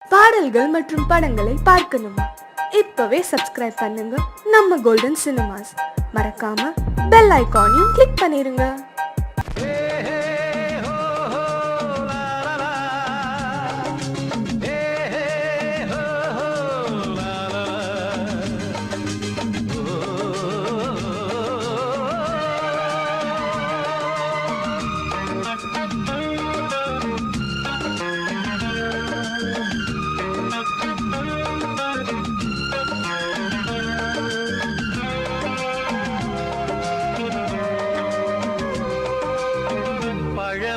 பாடல்கள் மற்றும் படங்களை பார்க்கணுமா? இப்பவே சப்ஸ்கிரைப் பண்ணுங்க நம்ம கோல்டன் சினிமாஸ். மறக்காம பெல் ஐகானையும் கிளிக் பண்ணிருங்க.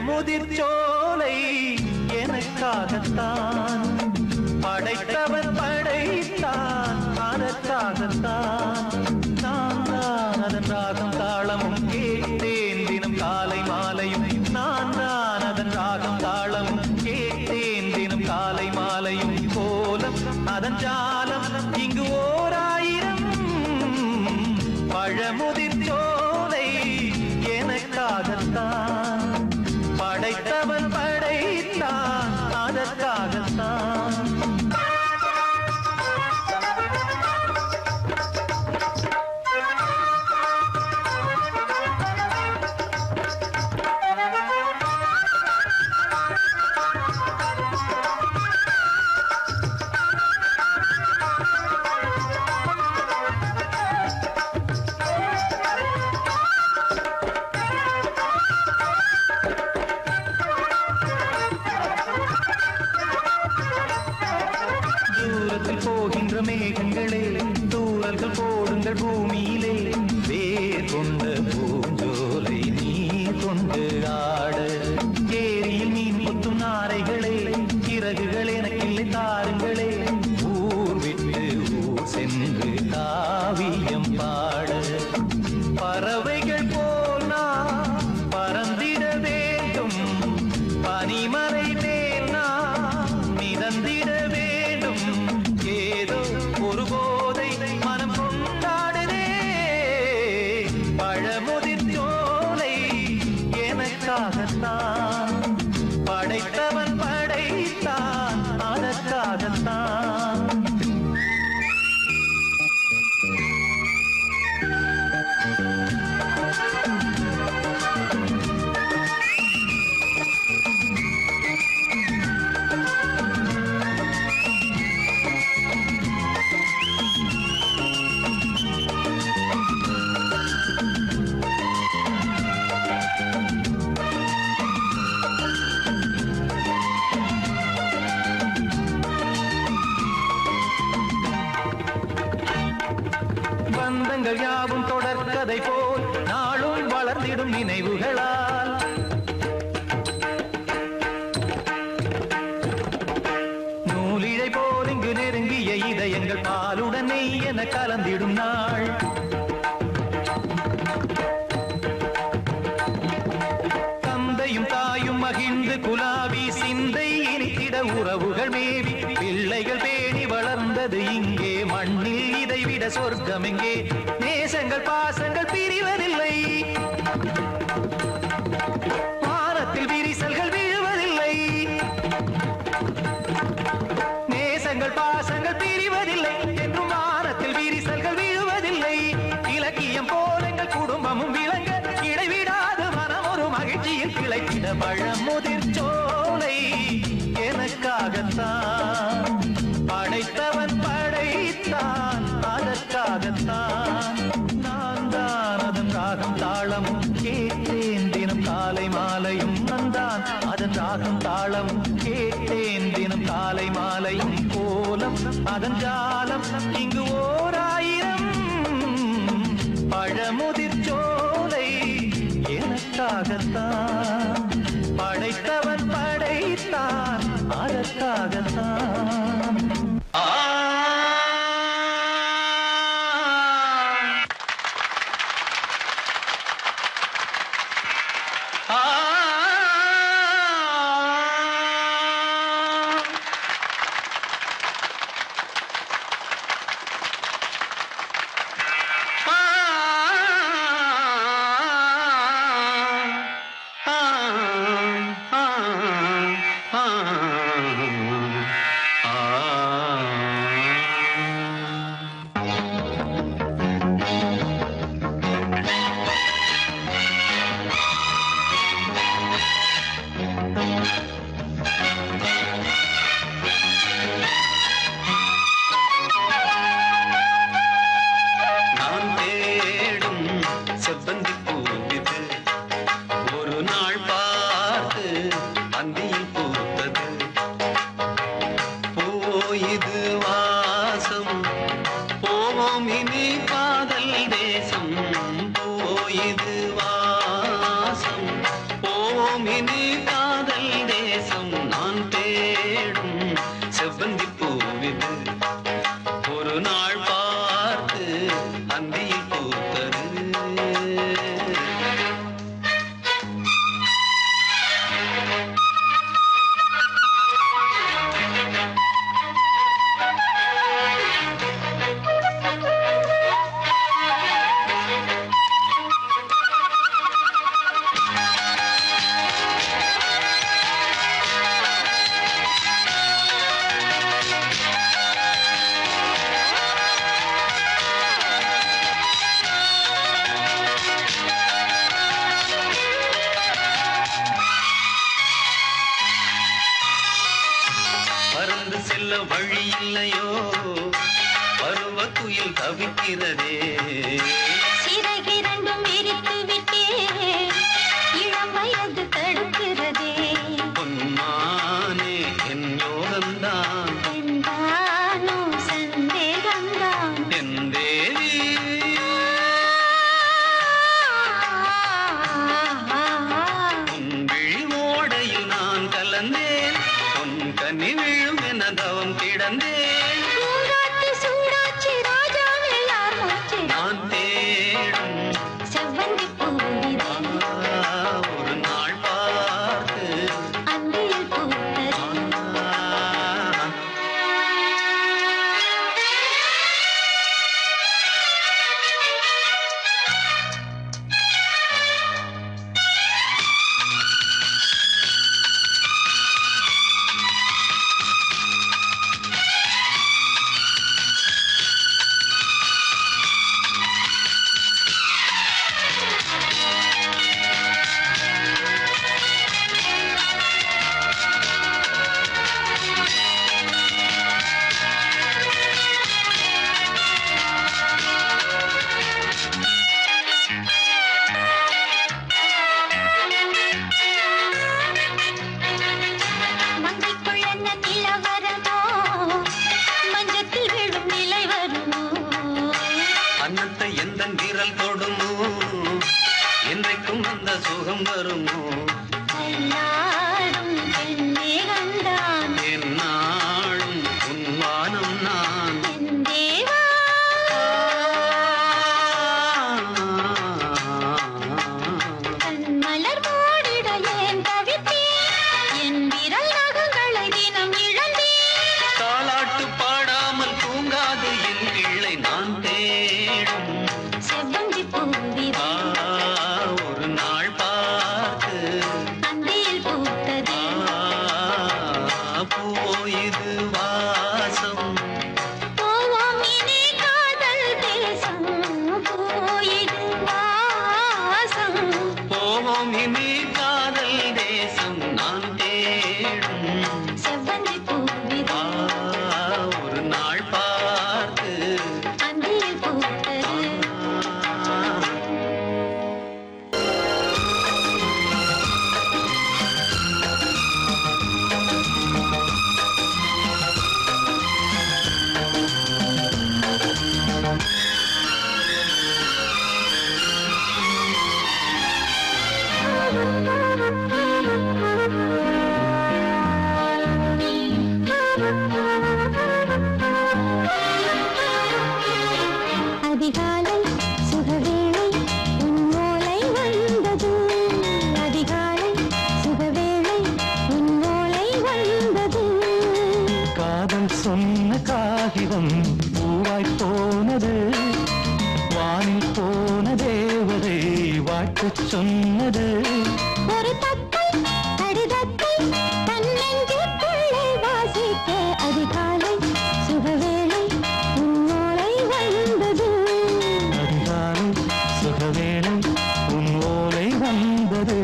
முதிர்ச்சோலை எனக்காகத்தான் படைத்தவன் படைத்தான், அதற்காகத்தான் நான் தான் அதன் ராகம் தாளமும் கேட்டேன் தினம் காலை மாலையும். நான் தான் அதன் ராகம் தாளமும் கேட்டேன் தினம் காலை மாலையும். கோலம் அதன் ஜாலம் இங்கு ஓர் ஆயிரம். பழமுதிர்ச்சோலை எனக்காகத்தான் படைத்தவன் படைத்தான், அதற்காகத்தான். போகின்ற மேகங்களே, தூரல்கள் போடுங்கள் பூமியிலே. வேர் கொண்ட பூஞ்சோலை நீர் கொண்டு ஆட, ஏரியில் மீன் கொத்தும் நாரைகளே, இறகுகள் எனக்கில்லை தாருங்களே. ஊர் விட்டு ஊர் சென்று காவியம் பாட, பறவைகள் போல் நான் பறந்திட வேண்டும். பனிமலை மேல் நான் மிதந்திட வேண்டும். ஏதோ ஒரு போதை மனம் கொண்டாடுதே. பழமுதிர்ச்சோலை எனக்காகத்தான் படைத்தவன் படைத்தான், அதற்காகத்தான். பந்தங்கள் யாவும் தொடர்கதை போல் நாளும் வளர்ந்திடும் நினைவுகளால். நூலிழை போல் இங்கு நெருங்கிய இதயங்கள் பாலுடன் நெய் என கலந்திடும் நாள். தந்தையும் தாயும் மகிழ்ந்து குலாவி சிந்தை இனித்திட உறவுகள் மேவி பிள்ளைகள் பேணி வளர்ந்தது இங்கே மண்ணில். இதைவிட சொர்க்கம் எங்கே? நேசங்கள் பாசங்கள் பிரிவதில்லை, வானத்தில் விரிசல்கள் விழுவதில்லை. நேசங்கள் பாசங்கள் பிரிவதில்லை என்றும் வானத்தில் விரிசல்கள் விழுவதில்லை. இலக்கியம் போல எங்கள் குடும்பமும் விளங்க, இடைவிடாது மனம் ஒரு மகிழ்ச்சியில் கிளைத்திட. பழமுதிர்ச்சோலை எனக்காகத்தான் படைத்தவன் படைத்தான், அதற்காகத்தான். நான் தான் அதன் ராகம் தாளமும் கேட்டேன் தினம் காலை மாலையும். நான் அதன் ராகம் தாளமும் கேட்டேன் தினம் காலை மாலையும். கோலம் அதன் ஜாலம் இங்கு ஓர் ஆயிரம். பழமுதிர்ச்சோலை எனக்காகத்தான் படைத்தவன் படைத்தான், அதற்காகத்தான். செல்ல வழி இல்லையோ பருவ குயில் தவிக்கிறதே சிறகிரண்டும் விரித்து விட்டே இளம் வயது தடுக்கிறதே பொன்மானே என் யோகந்தான் என்றானோ சந்தேகந்தான் என் தேவி உன் விழிமோடையில் நான் கலந்தேன் உன் கனி விழும் என தவம் கிடந்தேன் பூங்காத்து சூடாச்சி ராஜாவே யார் மூச்சு நான் தேடும் செவ்வந்தி பூவிதே ஒரு நாள் பார்த்து அந்தியில் பூத்தது மங்கைக்குள் என்ன நிலவரமோ மஞ்சத்தில் விழும் நிலை வருமோ அன்னத்தை எந்த விரல் தொடுமோ என்றைக்கும் அந்த சுகம் வருமோ எல்லாரும் பெண்ணே கண்டான் என்னாலும் உன்வானம் நான் என் தேவா கண் மலர் மூடிட ஏன் தவித்தேன் என் விரல் நகங்களை தினம் இழந்தேன் தாலாட்டு பாடாமல் தூங்காது என் பிள்ளை நான் தேடும் செவ்வந்தி பூவிதே ஒரு நாள் பார்த்து அந்தியில் பூத்தது போயுது வாசம் போவோம் இனி காதல் தேசம் போயிடு வாசம் போவோம் இனி காதல் தேசம் நான் தேடும் செவ்வந்தி பூவிதே ஒரு நாள் பார்த்து அந்தியில் பூத்தது அதிகாலை சுகவேளை உன் ஓலை வந்தது அதிகாலை சுகவேளை உன் ஓலை வந்தது காதல் சொன்ன காகிதம் பூவாய் போனது வானில் போன தேவதை வாழ்த்துச் சொன்னது ஒரு தத்தை கடிதத்தை தன்னெஞ்சுக்குள்ளே வாசிக்க அதிகாலை சுகவேளை உன் ஓலை வந்தது அதிகாலை சுகவேளை உன் ஓலை வந்தது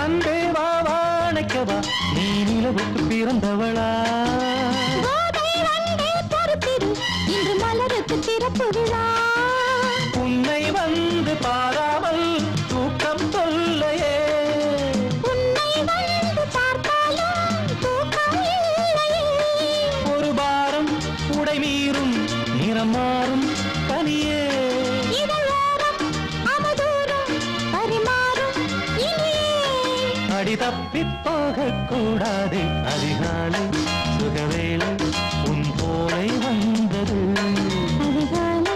அன்பே வா வாழைக்கவா நீ நிலவுக்கு பிறந்தவளா கோதை வந்தே பொறுத்திரு இன்று மலருக்கு திறப்பு விழா உன்னை வந்து பாராமல் தூக்கம் தொல்லையே உன்னை வந்து பார்த்தாலும் தூக்கம் இல்லையே ஒரு பாரம் உடை மீறும் நிறம் மாறும் தனியே இதழோரம் அவதூறம் பரிமாறும் இனியே அடி தப்பிப் போகக் கூடாது அதிகாலை சுகவேளை உன் போலை வந்தது அதிகாலை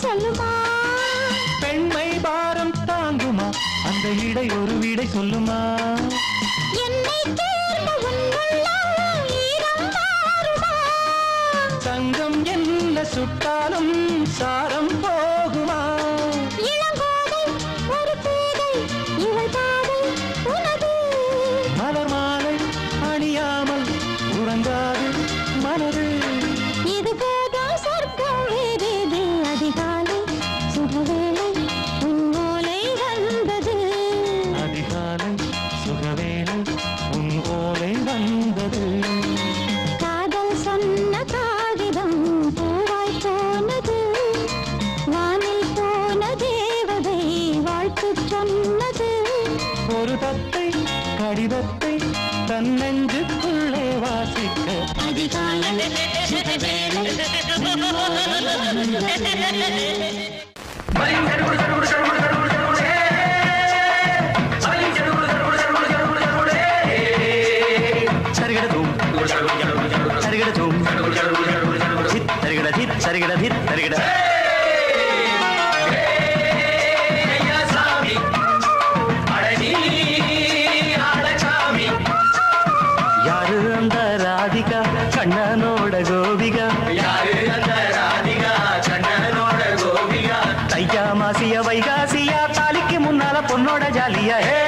சொல்லுமா பெண்மை பாரம் தாங்குமா அந்த இடை ஒரு விடை சொல்லுமா என்னை தேர்ந்த உன்னுள்ளம் ஈரம் மாறுமா தங்கம் என்ன சுட்டாலும் சாரம் போகுமா இளங்கோதை ஒரு பேதை இவள் பாதை உனது மலர் மாலை அணியாமல் உறங்காது மனது இது போதும் சொர்க்கம் வேறேது அதிகாலை சுகவேளை உன்னோலை வந்தது அதிகாலை சுகவேளை உன் ஓலை வந்தது காதல் சொன்ன காகிதம் பூவாய் போனது வானில் போன தேவதை வாழ்த்து சொன்னது ஒரு தத்தை கடிதத்தை தன் நெஞ்சுக்குள்ளே வாசிக்க அதிகாலை சுகவேளை உன்னோலை வந்தது சரிகிடதும் சரிகிடதும் சரிகிட சரிகிட சரிகிட யாரு அந்த ராதிகா கண்ணனோட கோபிகா தையா மாசிய வைகாசியா தாலிக்கு முன்னால பொண்ணோட ஜாலியா ஹே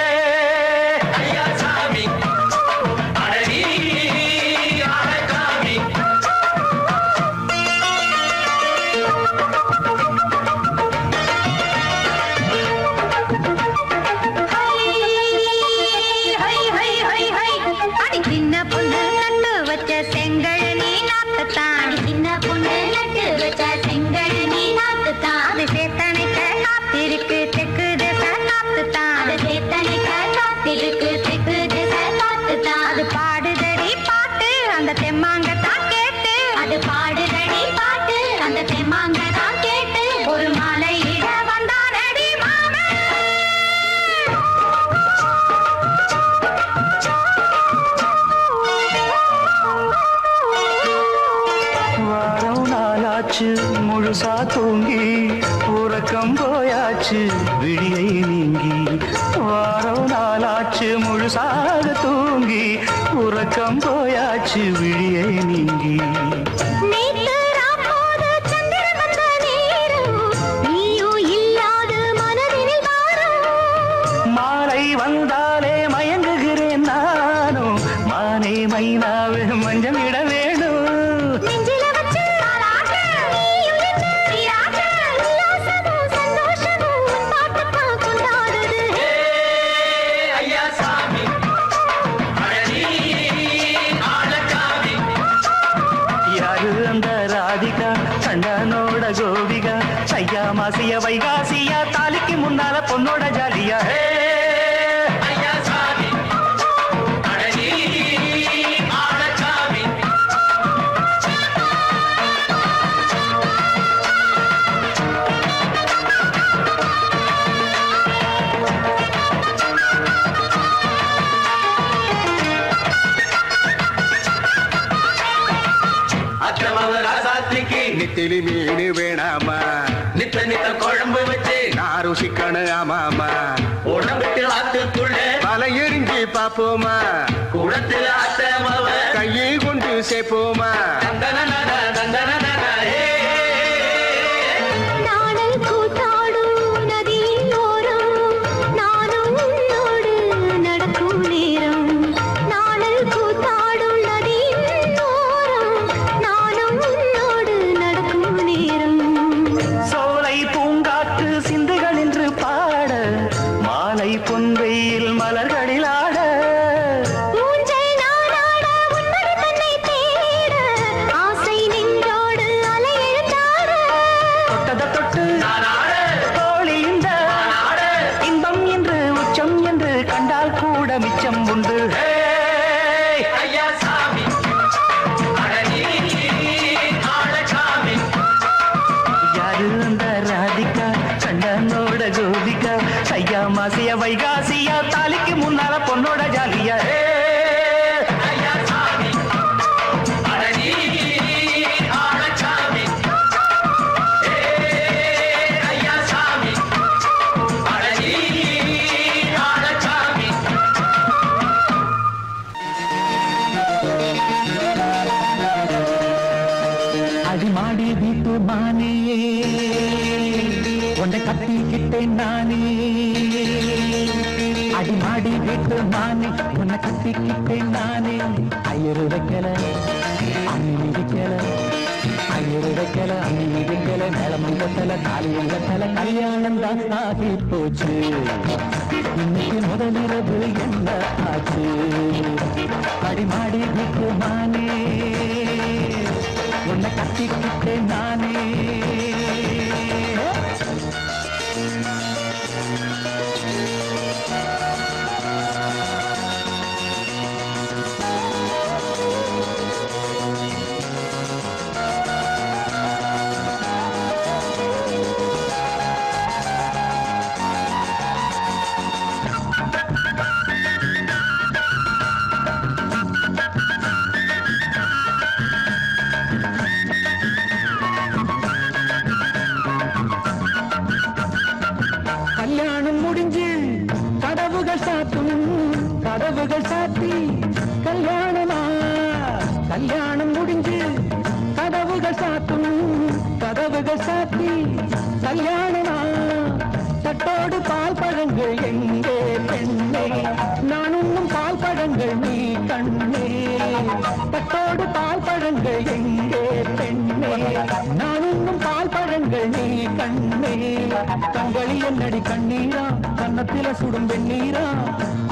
சின்ன பொண்ணு நட்டு வச்ச செங்கல் நீ நாட்டுத்தான் சின்ன பொண்ணு நட்டு வச்ச செங்கல் நீ நாட்டுத்தான் அது சேத்தனைக்க காத்திருக்கு தெற்கு திசை காத்துத்தான் அது சேத்தனைக்க காத்திருக்கு தெற்கு திசை காத்துத்தான் அது பாடுதடி பாட்டு அந்த தெம்மாங்கத்தான் கேட்டு அது பாடுதடி பாட்டு அந்த தெம்மாங்கத்தான் கேட்டு ஒரு மாலையிட வந்தானடி மாமன் வாரம் நாளாச்சு முழுசா தூங்கி உறக்கம் போயாச்சு விழியை நீங்கி வாரம் நாளாச்சு முழுசாக தூங்கி உறக்கம் போயாச்சு விழியை நீங்கி நேத்து ராப்போது சந்திரன் வந்த நேரம் நீயும் இல்லாது மனதினில் வாரம் மாலை வந்தாலே மயங்குகிறேன் நானும் மானே மைனாவே மஞ்சம் இட வேணும் நெஞ்சில வச்சு தாலாட்டு நீயும் நின்று நீராட்டு உல்லாசமும் சந்தோஷமும் உன் பாட்டுத்தான் கொண்டாடுது யாரு அந்த ராதிகா கண்ணனோட கோபிகா தையா மாசிய வைகாசியா தாலிக்கு முன்னால பொண்ணோட ஜாலியா ஹே நித்திலி மீன் வேணாமா நித்த நித்த குழம்பு வச்சு நான் ருசிக்கணும் ஆமாமா உடம்புக்கு ஆத்துக்குள்ள பல எரிஞ்சு பாப்போமா குளத்துல அத்தமவ கையை கொண்டு சேர்ப்போமா தந்தன தந்தன நாடல் கூத்தாடும் நதியின் ஓரம் நானும் உன்னோடு நடக்கும் நேரம் நாடல் கூத்தாடும் நதியின் ஓரம் நானும் உன்னோடு நடக்கும் நேரம் சோலை பூங்காற்று சிந்துகள் என்று பாட மாலை பொன்வெயில் மலர்களில் ஆட ஊஞ்சல் நாடாட உன்மடி தன்னை தேட ஆசை நின்றோடு அலை எழுந்தாட தொட்டத தொட்டு தோழி இந்த இன்பம் என்று உச்சம் என்று கண்டால் கூட மிச்சம் உண்டு ஹே! ஐயா சாமி யாரு அந்த ராதிகா கண்ணனோட கோபிகா தையா மாசிய வைகாசியா தாலிக்கு முன்னால பொண்ணோட ஜாலியா ஹே! ஐயா சாமி அடனி ஆளச்சாமி வீட்டு மானே உன்னை கட்டிக்கிட்டேன் நானே அடிமாடி வீட்டு மானே உன்னை கட்டிக்கிட்டேன் நானே ஐயரு வைக்கல அம்மி மிதிக்கல ஐயரு வைக்கல அம்மி மிதிக்கல மேளமங்கத்தல தாலியங்கத்தல கல்யாணம் தான் ஆகி போச்சு இன்னைக்கு முதலிரவு என்ன ஆச்சு அடிமாடி வீட்டு மானே உன்னை கட்டிக்கிட்டேன் நானே கல்யாணம் முடிஞ்சு கதவுகள் சாத்தும் கதவுகள் சாத்தி கல்யாணமா கல்யாணம் முடிஞ்சு கதவுகள் சாத்தும் கதவுகள் சாத்தி கல்யாணமா தட்டோடு பால் பழங்கள் எங்கே பெண்ணே நான் உண்ணும் பால் பழங்கள் நீ கண்ணே தட்டோடு பால் பழங்கள் எங்கே பெண்ணே நான் உண்ணும் பால் பழங்கள் நீ கண்ணே கண்களி என்னடி கண்ணீரா கன்னத்தில சுடும் வெண்ணீரா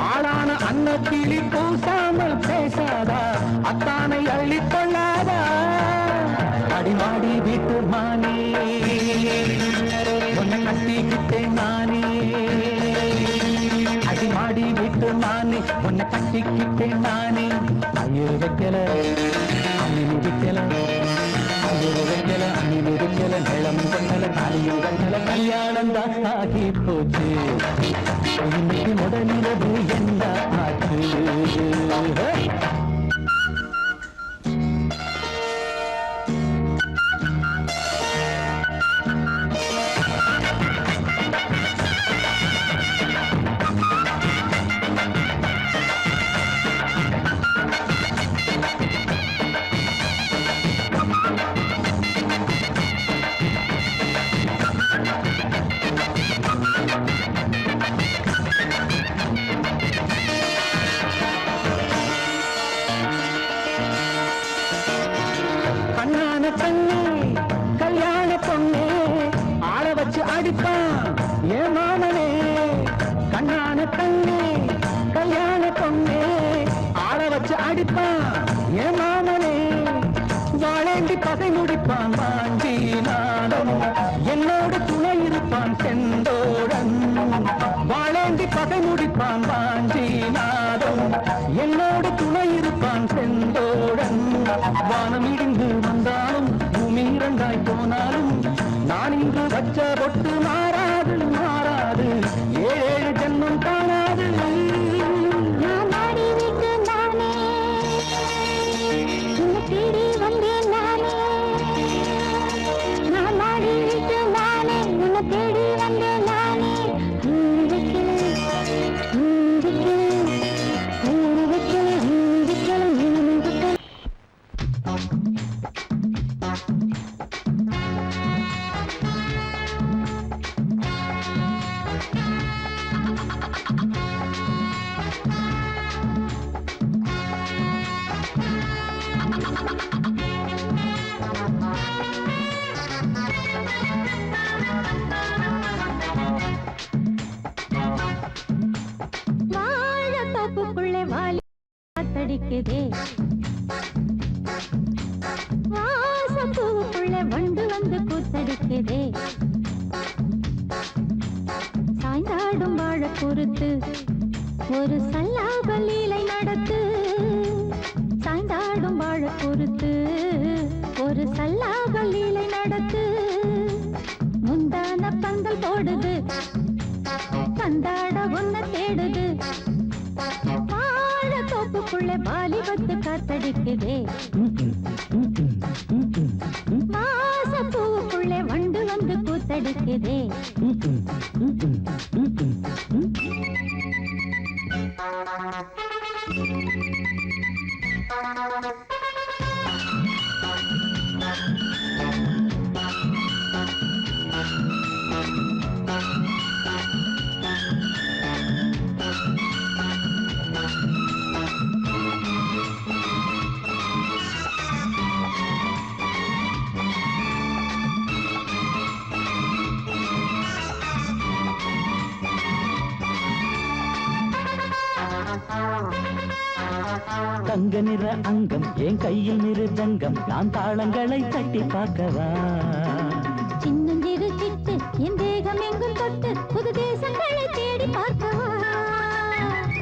ஆளான அன்னக்கிளி பூசாமல் பேசாதா அத்தானை அள்ளிக் கொள்ளாதா அடிமாடி வீட்டு மானே உன்னை கட்டிக்கிட்டேன் நானே அடிமாடி வீட்டு மானே உன்னை கட்டிக்கிட்டேன் நானே ஐயரு வைக்கல அம்மி மிதிக்கல ஐயரு வைக்கல அம்மி மிதிக்கல மேளம் கொண்டல தாலியும் கண்டல கல்யாணம் தான் ஆகி போச்சு இன்னைக்கு முதலிரவு என்ன ஆச்சு கண்ணான கண்ணே கல்யாண பொண்ணே ஆள வச்சு அடிப்பான் ஏ மாமனே கண்ணான கண்ணே கல்யாண பொண்ணே ஆள வச்சு அடிப்பான் ஏ மாமனே வாழேண்டி பகை முடிப்பான் வாஞ்சி நாடம் என்னோடு துணை இருப்பான் செந்தோடன் வாழேண்டி பகை முடிப்பான் வாஞ்சி நாடம் என்னோடு துணை இருப்பான் செந்தோடன் வானம் இடிந்து வந்தாலும் பூமி இரண்டாய் போனாலும் நான் இங்கு வச்ச பொட்டு மாறாது மாறாது ஏழு ஜென்மம் காணாது நான் ஆடி விட்டு நானே உன்னை தேடி வந்தேன் நானே நான் ஆடி விட்டு நானே உன்னை தேடி வந்தேன் நானே வாழத்தோப்புக்குள்ளே வாலி காத்தடிக்குதே வாசப்பூவுக்குள்ளே வண்டு வந்து கூத்தடிக்குதே சாய்ந்தாடும் வாழ பொறுத்து ஒரு சல்லாப லீலை நடத்து சாய்ந்தாடும் வாழ பொறுத்து ஒரு சல்லாப லீலை நடத்து முந்தான பந்தல் போடுது பந்தாட உன்னை தேடுது வாழ தோப்புக்குள்ளே வாலிபத்து காத்தடிக்குதே வாசப்பூவுக்குள்ளே வண்டு வந்து கூத்தடிக்குதே தங்க நிற அங்கம் என் கையில் மிருதங்கம் நான் தாளங்களை தட்டி பார்க்கவா சின்னஞ்சிறு சிட்டு என் தேகம் எங்கும் தொட்டு புது தேசங்களை தேடி பார்க்கவா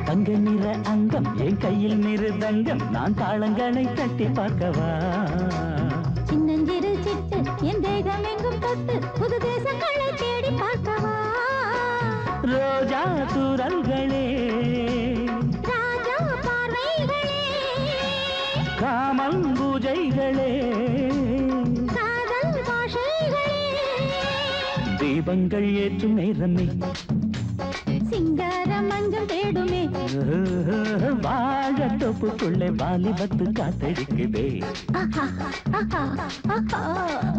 தங்க நிற அங்கம் என் கையில் மிருதங்கம் நான் தாளங்களை தட்டி பார்க்கவா சின்னஞ்சிறு சிட்டு என் தேகம் எங்கும் தொட்டு புது தேசங்களை தேடி பார்க்கவா ரோஜா தூரல்களே ராஜா பார்வைகளே காமல் பூஜைகளே காதல் பாஷைகளே தீபங்கள் ஏற்றும் நேரமே சிங்கார மஞ்சள் தேடுமே வாழ தொப்புக்குள்ளே வாலிபத்து காத்தடிக்குதே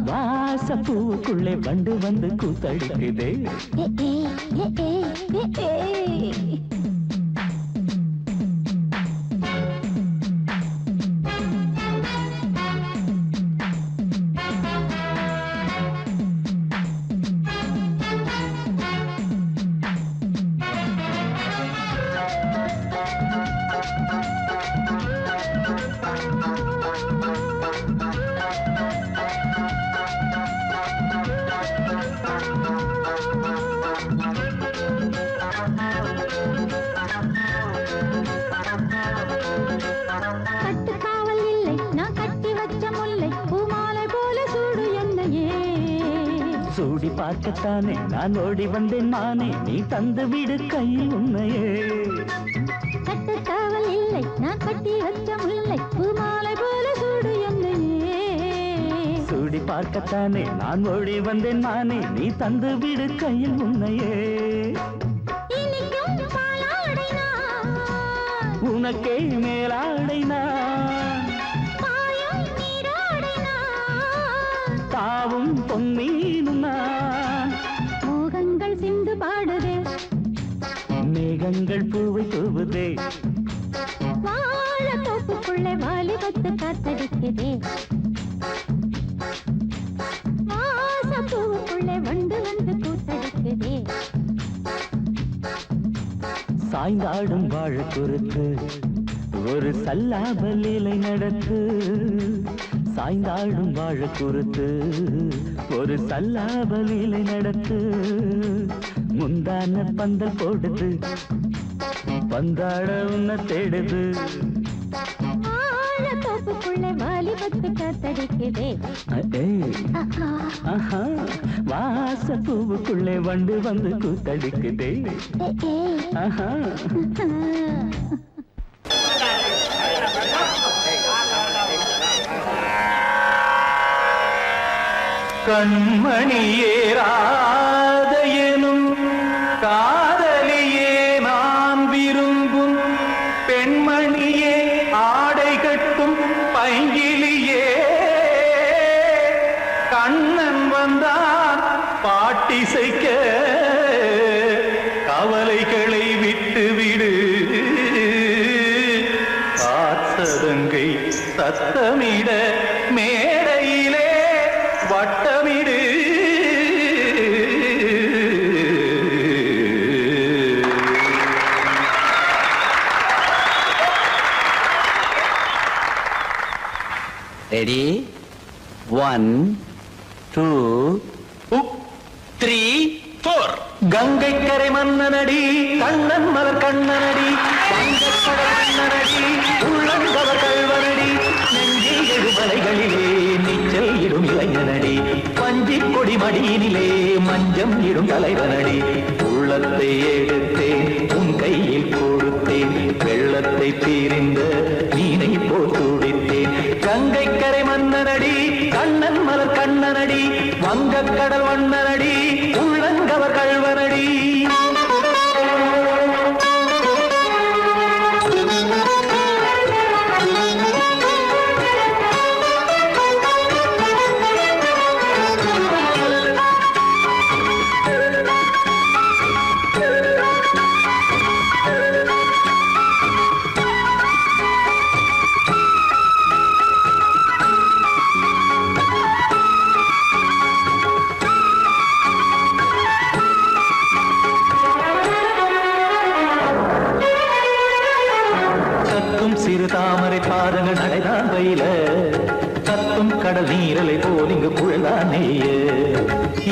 வாசப்பூவுக்குள்ளே வண்டு வந்து கூத்தடிக்குதே கட்டுக்காவல் இல்லை நான் கட்டி வச்ச முல்லை பூமாலை போல சூடு என்னையே சூடி பார்க்கத்தானே நான் ஓடி வந்தேன் நானே நீ தந்து விடு கையில் உன்னையே கட்டுக்காவல் இல்லை நான் கட்டி வச்ச முல்லை பூமாலை போல சூடு என்னையே சூடி பார்க்கத்தானே நான் ஓடி வந்தேன் நானே நீ தந்து விடு கையில் உன்னையே இனிக்கும் பாலாடை நான் உனக்கே மேலாடை நான் பாயும் நீராடை நான் தாவும் பொன்னீனும் நான் மோகங்கள் சிந்து பாடுதே மேகங்கள் பூவை தூவுதே வாழ தோப்புக்குள்ளே வாலிபத்து காத்தடிக்குதே வாசப்பூவுக்குள்ளே வண்டு வந்து கூத்தடிக்குதே சாய்ந்தாடும் வாழ குறுத்து ஒரு சல்லாப லீலை நடத்து சாய்ந்தாடும் வாழ குறுத்து ஒரு சல்லாப லீலை நடத்து முந்தான பந்தல் போடுது பந்தாட உன்னை தேடுது வாழ தோப்புக்குள்ளே வாலிபத்து காத்தடிக்குதே ஆஹா வாச பூவுக்குள்ளே வண்டு வந்து கூத்தடிக்குதே ஆஹா கண்மணியேராத எனும் காதலியே நான் விரும்பும் பெண்மணியே ஆடை கட்டும் பைங்கிலியே கண்ணன் வந்தான் பாட்டிசைக்க கவலைகளை விட்டுவிடு காத்ததங்கை சத்தமிட மேடையிலே வட்டமிடு ரெடி 1 2 3 4 கங்கை கரை மன்னனடி கண்ணன் மலர் கண்ணனடி வங்கக்கடல் மன்னனடி உள்ளங்கவர் கல்வனடி நெஞ்சில் எழுமலைகளிலே நீச்சல் இடும் இளைஞனடி பஞ்சிக் கொடி மடியினிலே மஞ்சம் இடும் தலைவனடி உள்ளத்தை எடுத்தேன் உன் கையில் கொடுத்தேன் வெள்ளத்தை தீரிந்த மீனை போல் துடித்தேன் கங்கை கரை மன்னனடி கண்ணன் மலர் கண்ணனடி வங்கக்கடல் வண்ணனடி உள்ளங்கவர் கல்வனடி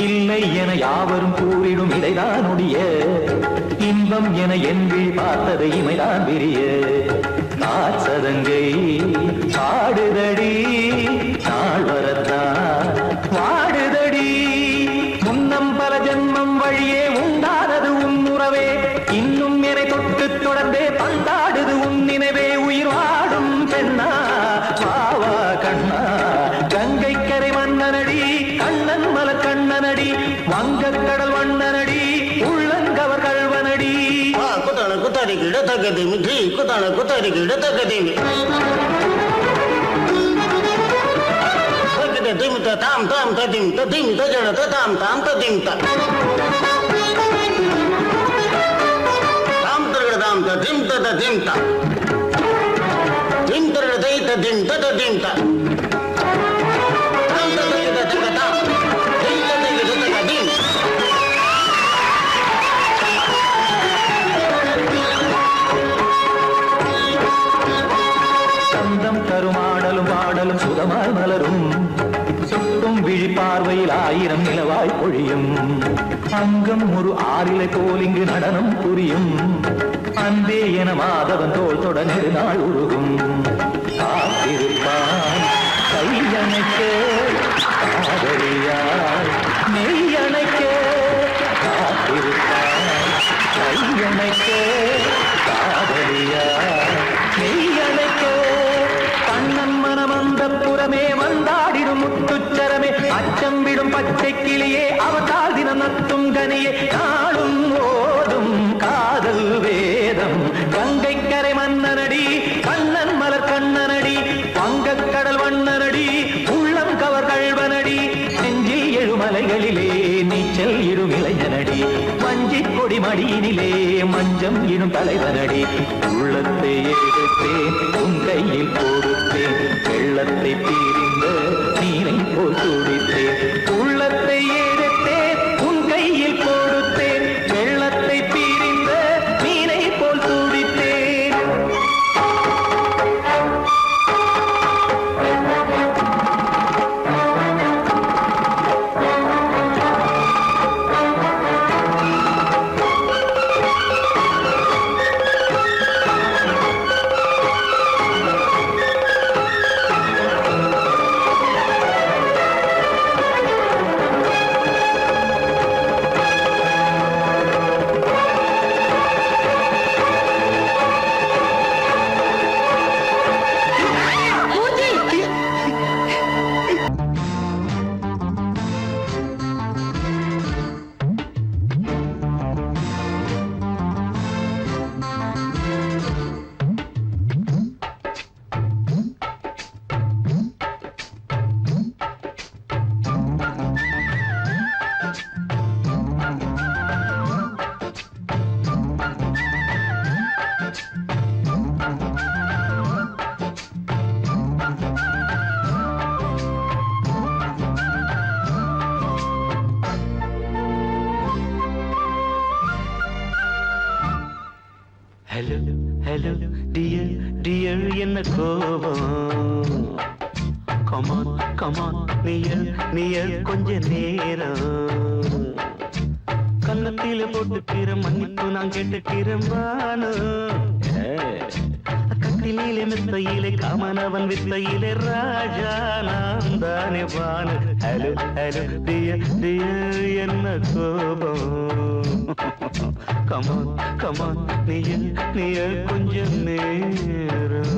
இல்லை என யாவரும் கூறிடும் இடைதான் ஒடிய இன்பம் என எண்கள் பார்த்ததை இமைதான் விரிய நாச்சதங்கை பாடுதடி நாள் வரத்தான் வாடுதடி முன்னம் பல ஜென்மம் வழியே உண்டானது உன் உறவே இன்னும் என்னை தொட்டு தொடர்ந்தே பந்தாடுது உன் நினைவே உயிர் வாடும் பெண்ணா வாவா கண்ணா கங்கை கரை மன்னனடி கண்ணன் மல கண்ணனடி வங்கக் கடல் வண்ணனடி உள்ளங்கவர் கல்வனடி குத்தான குத்தாரி கிட தகதிமி தி குத்தான குத்தாரி கிட தகதிமி தகத திமி தாம் தாம் ததிம் ததிமி தஜன தாம் தாம் ததிம் தாம் தரகட தாம் ததிம் ததிம் தாம் திம் தரகட தை ததிம் ததிம் தாம் தாம் தகத தகதாம் திம் தகத தகதிம் சந்தம் கருமாடலும் பாடலும் சுகமாய் மலரும் சுட்டும் விழி பார்வையில் ஆயிரம் நிலவாய் பொழியும் அங்கம் ஒரு ஆறிலை போல் இங்கு நடனம் புரியும் அன்பே என மாதவன் தோள் தொட நெடுநாள் உருகும் காத்திருப்பான் கையணைக்க காதலியாய் மெய்யணைக்க காத்திருப்பான் கையணைக்க காதலியாய் மெய்யணைக்க கண்ணன் மனமந்த புறமே வந்தாடிடும் முத்துச்சரமே அச்சம் விடும் பச்சை கிளியே அவதால் தினம் நத்தும் கனியே நாளும் ஓதும் காதல் வேதம் கங்கை கரை மன்னனடி கண்ணன் மலர் கண்ணனடி வங்கக் கடல் வண்ணனடி உள்ளம் கவர் கழ்வனடி நெஞ்சில் எழுமலைகளிலே நீச்சல் இடும் இளைஞனடி வஞ்சிக் கொடி மடியினிலே மஞ்சம் இடும் தலைவனடி உள்ளத்தை எடுத்தேன் உன் கையில் கொடுத்தேன் வெள்ளத்தை பிரிந்த நீரை போல் துடித்தேன் உள்ளத்தை எடுத்தேன் உன் கையில் கொடுத்தேன் வெள்ளத்தை பிரிந்த நீரை போல் துடித்தேன் ஹலோ ஹலோ டியர் டியர் என்ன கோபம் கமான் கமான் நியர் நியர் கொஞ்ச நேரம் கன்னத்தில போட்டுக்கிற மன்னிப்பு நான் கேட்டுக்கிறேன் வானு கட்டிலே மெத்தையிலே காமனவன் வித்தையிலே ராஜா நான் தானே வானு ஹலோ ஹலோ டியர் டியர் என்ன கோபம் கமான் கமான் நீய கொஞ்சம் நேரம்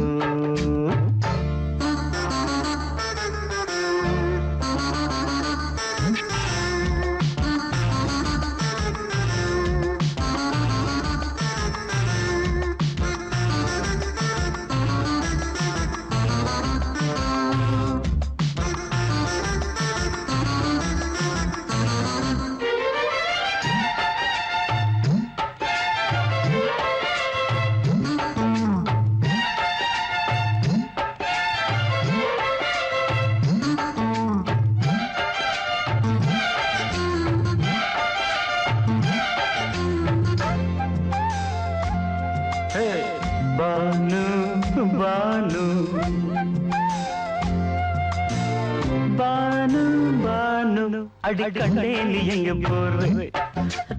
அடி கண்ணே நீ எங்க போற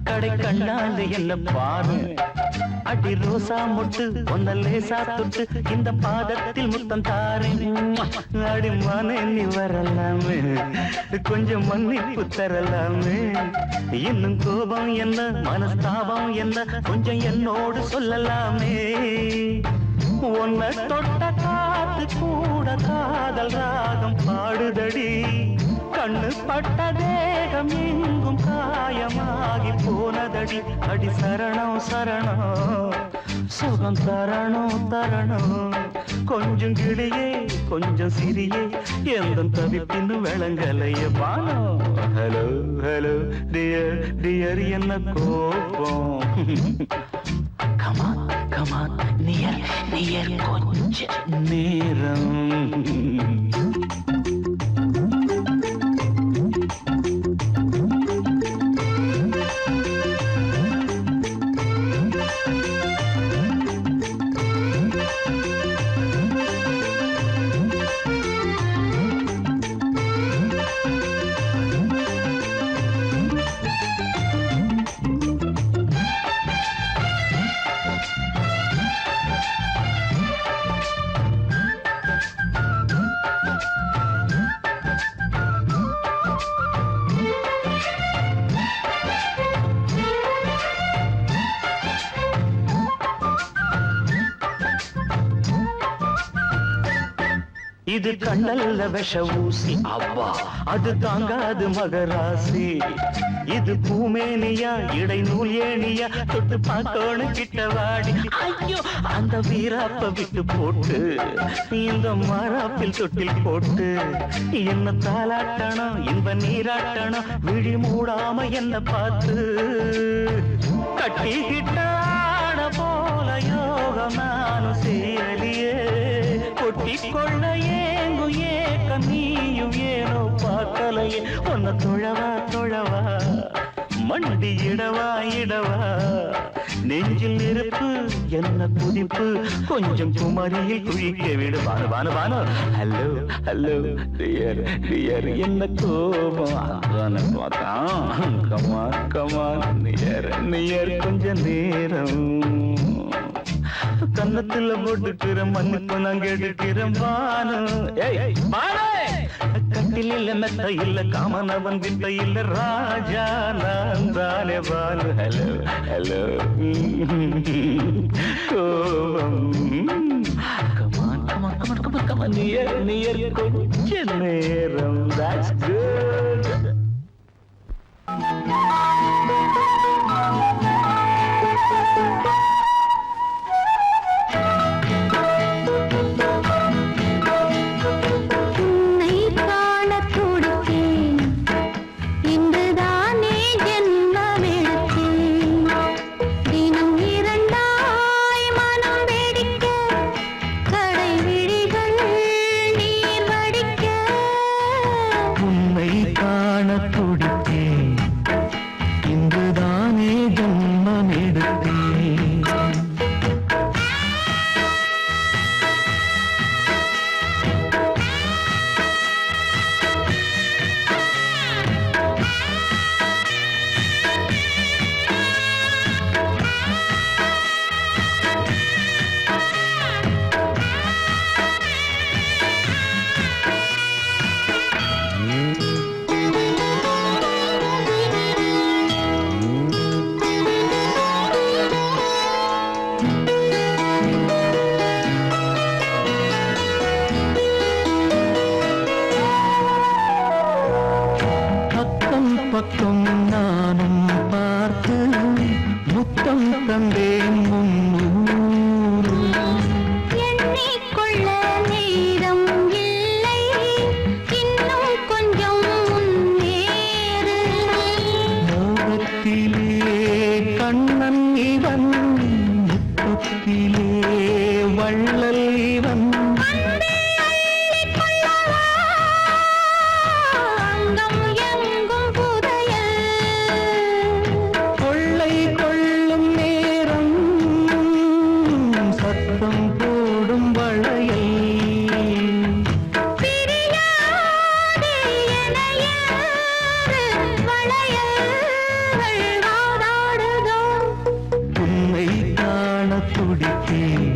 கடை கண்ணால என்ன பாரு அடி ரோசா முட்டு ஒன்ன லேசா தொட்டு இந்த பாதத்தில் முத்தம் தாரேன் அடி மானே நீ வரலாமே கொஞ்சம் மன்னிப்பு தரலாமே இன்னும் கோபம் என்ன மனஸ்தாபம் என்ன கொஞ்சம் என்னோடு சொல்லலாமே உன்னை தொட்ட காத்து கூட காதல் ராகம் பாடுதடி கண்ணு பட்ட தேகம் எங்கும் காயமாகி போனதடி அடி சரணம் சரணம் சுகம் தரணும் தரணும் கொஞ்சம் கிளியே கொஞ்சம் சிறியே எந்த தவிப்பின்னு விளங்கலைய பானோ ஹலோ ஹலோ டியர் டியர் என்ன கோபம் கமான் கமான் நியர் நியர் கொஞ்ச நேரம் இது கண்ணல்ல விஷ ஊசி அவ்வா அது தாங்காது மகராசி இது பூமேனியா இடை நூல் ஏனியா தொட்டு பார்க்கோணு கிட்ட வாடி ஐயோ அந்த வீராப்ப விட்டு போட்டு இந்த மாறாப்பில் தொட்டில் போட்டு என்ன தாளாட்டணும் இன்ப நீராட்டணும் விழி மூடாம என்ன பார்த்து கட்டிக்கிட்டான போல யோகம் நானும் சேரலியே கொட்டிக்கொள்ள ஏங்கு ஏக்க நீயும் ஏனோ பார்க்கலையே உன்னை தொழவா தொழவா மண்டி இடவா இடவா நெஞ்சில் நெருப்பு என்ன குதிப்பு கொஞ்சம் குமரியில் குழிக்க விடு Banu Banu Banu hello hello dear dear என்ன கோபம் பார்த்தான் கமான் கமான் நியர் நியர் கொஞ்ச நேரம் கன்னத்துல போட்டுக்கிற மன்னிப்பு நாங்க எடுக்கிறேன் பானு கட்டில் இல்ல மெத்த இல்ல காமனவன் வித்த இல்ல ராஜா நான் தானே பானு ஹலோ ஹலோ கோபம் come on come on come on come on come on near near கொஞ்ச நேரம் that's good பக்கம் நானும் பார்த்து முத்தம் தந்தேன் முன்னூறு எண்ணிக்கொள்ள நேரம் இல்லை இன்னும் கொஞ்சம் முன்னேறு மோகத்திலே கண்ணன் இவன் முத்தத்திலே வள்ளல் இவன் அங்கம் எங்கும் புதையல் வளையல்கள் வாதாடுதோ. உன்னை காண துடித்தேன்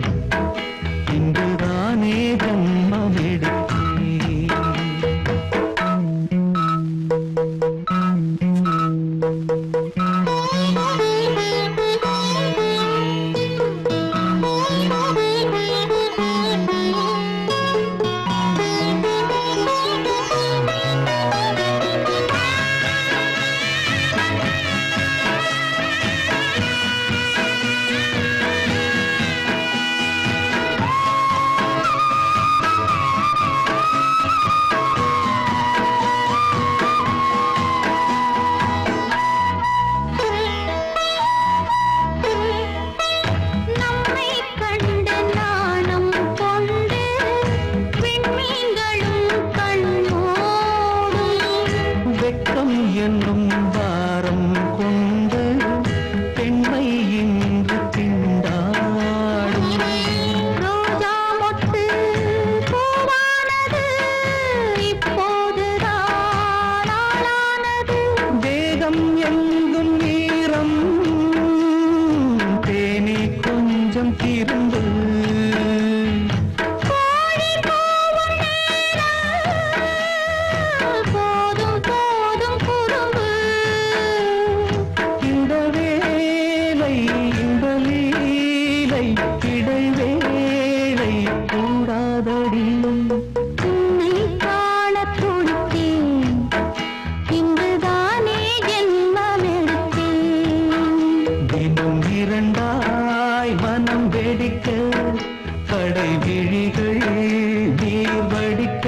இங்குதானே ஜன்மம் எடுத்தேன். நம்மை கண்டு நாணம் கொண்டு விண்மீன்களும் கண்ணோடும். வெட்கம் என்னும் பாரம் கொண்டு பெண்மை இன்று திண்டாடும். ரோஜா மொட்டு பூவானது இப்போதுதான் ஆளானது. வேகம் எங்கும் நீரம் தேனி கொஞ்சம் திரும்பு. கோழி கூவும் நேரம் போதும் போதும் குறும்பு. இந்த வேலை இந்த லீலை இடைவேளை கூடாதடி. உன்னை காண துடித்தேன் இங்குதானே ஜென்மமெடுத்தேன். தினம் இரண்டாய் மனம் வெடிக்க கடை விழிகள் நீர் வடிக்க.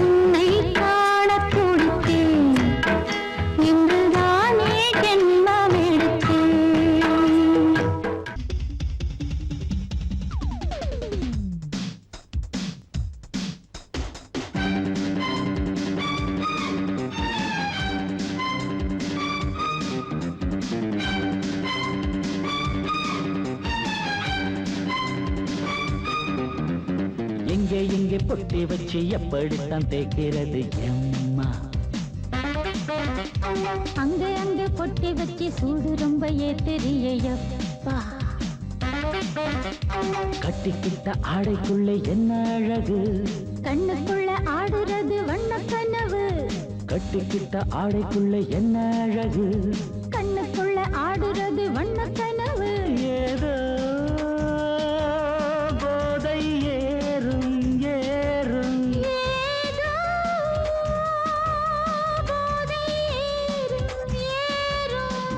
உன்னை காண துடித்தேன் இங்குதானே ஜென்மமெடுத்தேன். எங்கே எங்கே பொட்டி வச்சு எப்படித்தான் தேய்க்கிறது எம்மா. அங்க அங்க பொட்டி வச்சு சூடு ரொம்ப ஏத்தெரியப்பா. கட்டிக்கிட்ட ஆடைக்குள்ளே என்ன அழகு. கண்ணுக்குள்ள ஆடுறது வண்ண கனவு. கட்டிக்கிட்ட ஆடைக்குள்ளே என்ன அழகு. கண்ணுக்குள்ள ஆடுறது வண்ண கனவு. ஏதோ போதை ஏறும் ஏறும். ஏதோ போதை ஏறும் ஏறும்.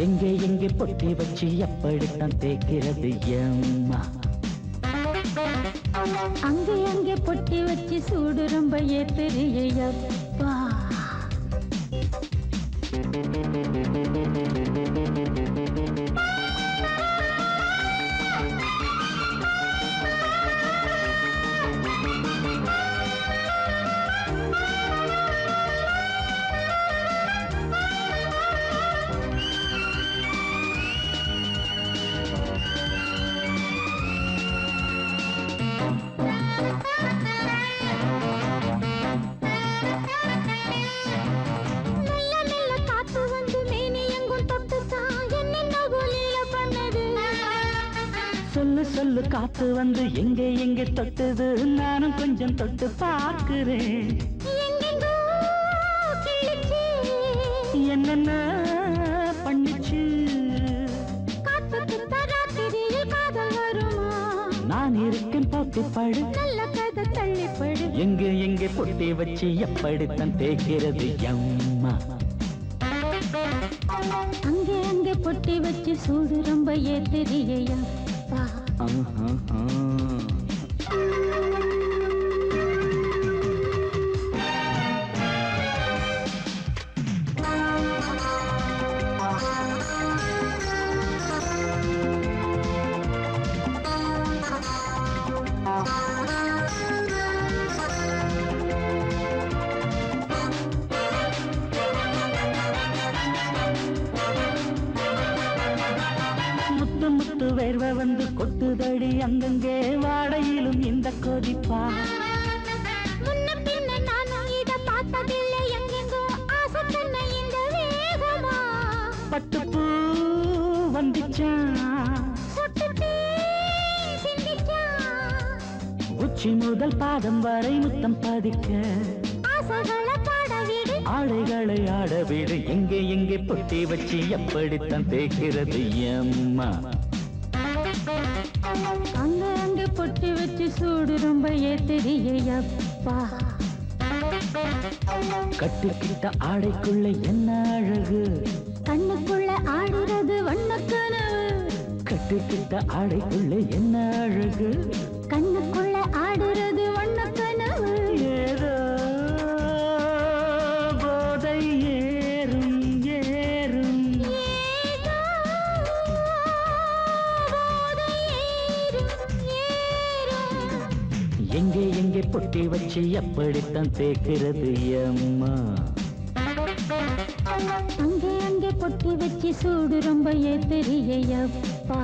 எங்கே எங்கே பொட்டி வச்சு எப்படித்தான் தேய்க்கிறது எம்மா. அங்கே அங்கே பொட்டி வச்சு சூடு ரொம்ப ஏத்தெரியப்பா. சொல்லு சொல்லு காத்து வந்து எங்கே எங்கே தொட்டது. நானும் கொஞ்சம் தொட்டு பார்க்கிறேன். என்னென்ன பண்ணிச்சு. நான் இருக்கேன் போட்டு படு. எங்கே எங்கே பொட்டி வச்சு எப்படித்தான் தேய்க்கிறது எம்மா. அங்கே அங்கே பொட்டி வச்சு சூடு ரொம்ப ஏத்தெரியப்பா. முத்து முத்து வேர்வை வந்து கொட்டுதடி அங்கங்கே வாடையிலும் இந்த கொதிப்பா. முன்ன பின்ன நானும் இத பார்த்ததில்லை எங்கெங்கோ ஆசை உச்சி முதல் பாதம் வரை முத்தம் பதிக்க ஆசைகளை பாட விடு ஆடைகளை ஆடவிடு எங்கே எங்கே பொட்டி வச்சு எப்படித்தான் தேய்க்கிறது அம்மா அங்க அங்க பொட்டி வச்சு சூடு ரொம்ப ஏத்தெரியப்பா கட்டிக்கிட்ட ஆடைக்குள்ள என்ன அழகு கண்ணுக்குள்ள ஆடுறது வண்ணக்கனவு கட்டிக்கிட்ட ஆடைக்குள்ள என்ன அழகு கண்ணுக்குள்ள ஆடுறது வண்ணக்கனவு ஏதோ போதை ஏறும் ஏறும் ஏதோ போதை ஏறும் ஏறும் எங்கே எங்கே பொட்டி வச்சு எப்படித்தான் தேய்க்கிறது அம்மா அங்கே அங்கே பொட்டி வச்சு சூடு ரொம்ப ஏத்தெரியப்பா